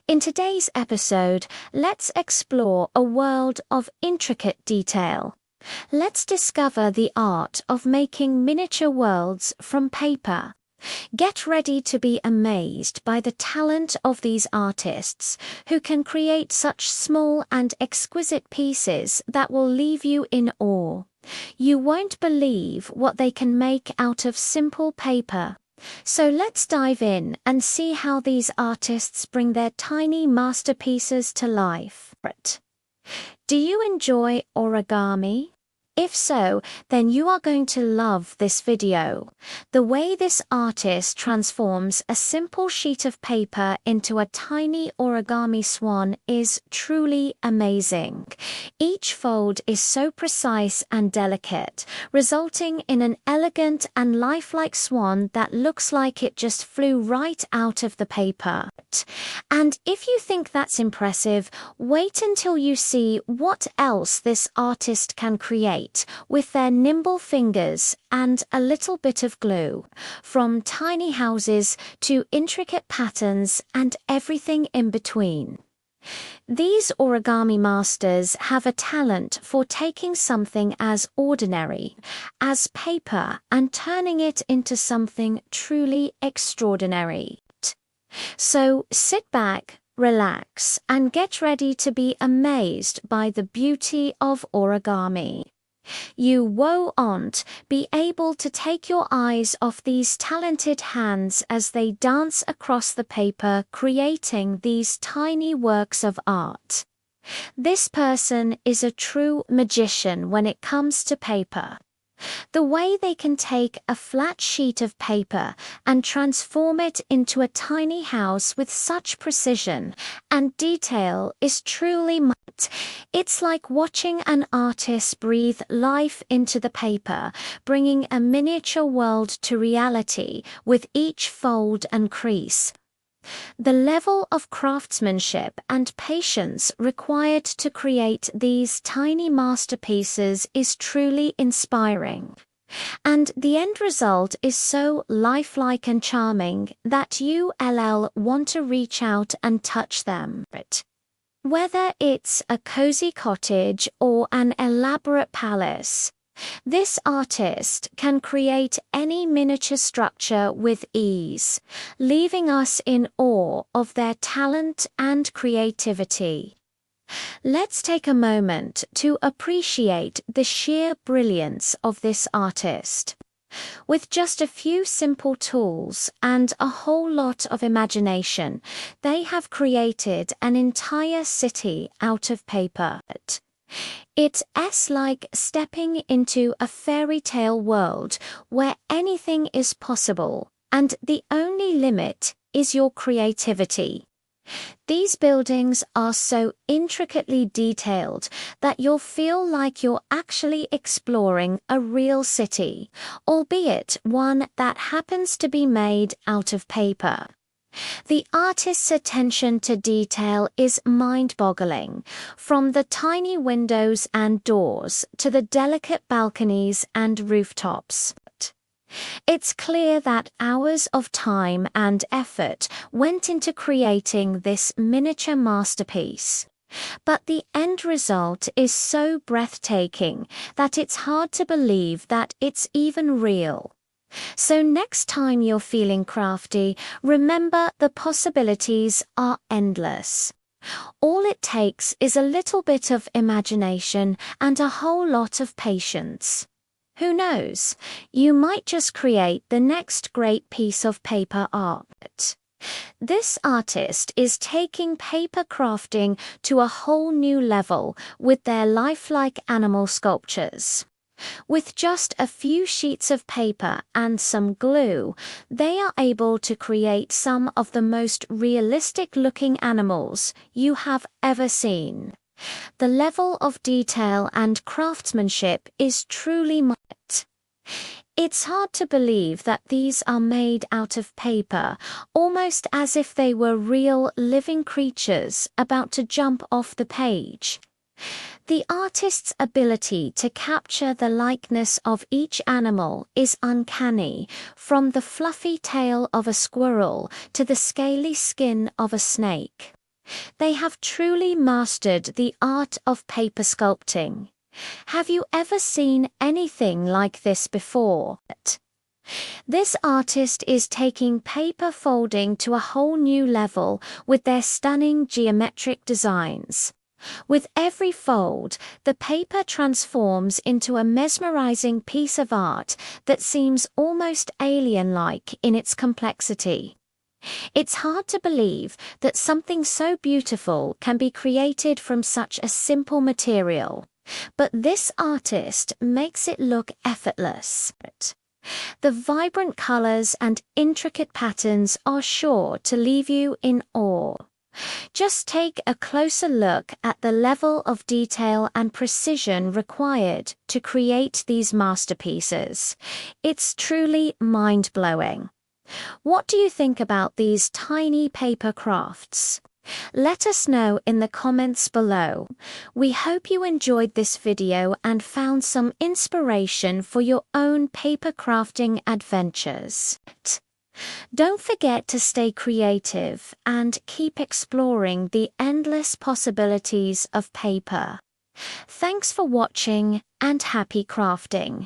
In today's episode, let's explore a world of intricate detail. Let's discover the art of making miniature worlds from paper. Get ready to be amazed by the talent of these artists who can create such small and exquisite pieces that will leave you in awe. You won't believe what they can make out of simple paper. So let's dive in and see how these artists bring their tiny masterpieces to life. Do you enjoy origami? If so, then you are going to love this video. The way this artist transforms a simple sheet of paper into a tiny origami swan is truly amazing. Each fold is so precise and delicate, resulting in an elegant and lifelike swan that looks like it just flew right out of the paper. And if you think that's impressive, wait until you see what else this artist can create with their nimble fingers and a little bit of glue, from tiny houses to intricate patterns and everything in between. These origami masters have a talent for taking something as ordinary as paper and turning it into something truly extraordinary. So sit back, relax, and get ready to be amazed by the beauty of origami. You won't be able to take your eyes off these talented hands as they dance across the paper, creating these tiny works of art. This person is a true magician when it comes to paper. The way they can take a flat sheet of paper and transform it into a tiny house with such precision and detail is truly It's like watching an artist breathe life into the paper, bringing a miniature world to reality with each fold and crease. The level of craftsmanship and patience required to create these tiny masterpieces is truly inspiring. And the end result is so lifelike and charming that you'll want to reach out and touch them. Whether it's a cozy cottage or an elaborate palace, this artist can create any miniature structure with ease, leaving us in awe of their talent and creativity. Let's take a moment to appreciate the sheer brilliance of this artist. With just a few simple tools and a whole lot of imagination, they have created an entire city out of paper. It's like stepping into a fairy tale world where anything is possible, and the only limit is your creativity. These buildings are so intricately detailed that you'll feel like you're actually exploring a real city, albeit one that happens to be made out of paper. The artist's attention to detail is mind-boggling, from the tiny windows and doors to the delicate balconies and rooftops. It's clear that hours of time and effort went into creating this miniature masterpiece. But the end result is so breathtaking that it's hard to believe that it's even real. So next time you're feeling crafty, remember the possibilities are endless. All it takes is a little bit of imagination and a whole lot of patience. Who knows, you might just create the next great piece of paper art. This artist is taking paper crafting to a whole new level with their lifelike animal sculptures. With just a few sheets of paper and some glue, they are able to create some of the most realistic-looking animals you have ever seen. The level of detail and craftsmanship is truly It's hard to believe that these are made out of paper, almost as if they were real living creatures about to jump off the page. The artist's ability to capture the likeness of each animal is uncanny, from the fluffy tail of a squirrel to the scaly skin of a snake. They have truly mastered the art of paper sculpting. Have you ever seen anything like this before? This artist is taking paper folding to a whole new level with their stunning geometric designs. With every fold, the paper transforms into a mesmerizing piece of art that seems almost alien-like in its complexity. It's hard to believe that something so beautiful can be created from such a simple material, but this artist makes it look effortless. The vibrant colors and intricate patterns are sure to leave you in awe. Just take a closer look at the level of detail and precision required to create these masterpieces. It's truly mind-blowing. What do you think about these tiny paper crafts? Let us know in the comments below. We hope you enjoyed this video and found some inspiration for your own paper crafting adventures. Don't forget to stay creative and keep exploring the endless possibilities of paper. Thanks for watching and happy crafting.